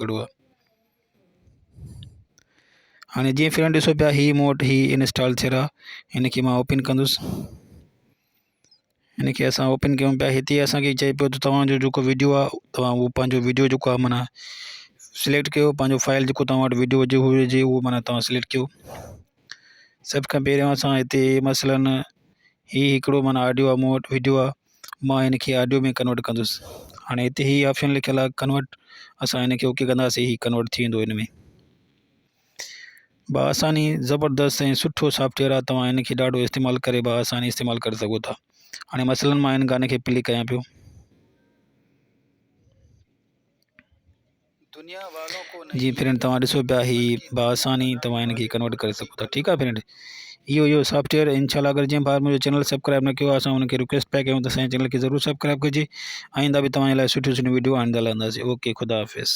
पकड़ो आहे। हाँ जी फ्रेंड ॾिसो पिया ही मूं वटि ही इंस्टॉल थियल आहे। हिनखे मां ओपन कंदुसि। हिनखे असां ओपन कयूं पिया। हिते असांखे चए पियो त तव्हांजो जेको वीडियो आहे तव्हां उहो पंहिंजो वीडियो जेको आहे माना सिलेक्ट कयो। पंहिंजो फाइल जेको तव्हां वटि वीडियो हुजे उहो माना तव्हां सिलेक्ट कयो। सभ खां पहिरियों असां हिते मसलन ही हिकिड़ो माना ऑडियो आहे मूं वटि वीडियो आहे, मां हिनखे ऑडियो में कन्वर्ट कंदुसि। हाणे हिते ही ऑप्शन लिखियलु आहे कन्वर्ट, असां हिनखे ओके कंदासीं, ही कन्वर्ट थी वेंदो हिन में। बआसानी ज़बरदस्त ऐं सुठो सॉफ्टवेयर आहे। तव्हां हिनखे ॾाढो इस्तेमालु करे बआसानी इस्तेमालु करे सघो था। हाणे मसलन मां हिन गाने खे प्ले कयां पियो। जी फ्रेंड तव्हां ॾिसो पिया ही बआसानी तव्हां हिनखे कन्वर्ट करे सघो था। ठीकु आहे फ्रेंड, इहो सॉफ्टवेयर इंशाल्लाह अगरि जीअं ॿार मुंहिंजो चैनल सब्सक्राइब न कयो आहे असां हुनखे रिक्वेस्ट पिया कयूं त असांजे चैनल खे ज़रूरु सब्सक्राइब कजे। आईंदा बि तव्हांजे लाइ सुठियूं सुठियूं वीडियो आणींदा रहंदासीं। ओके, ख़ुदा हाफ़िज़।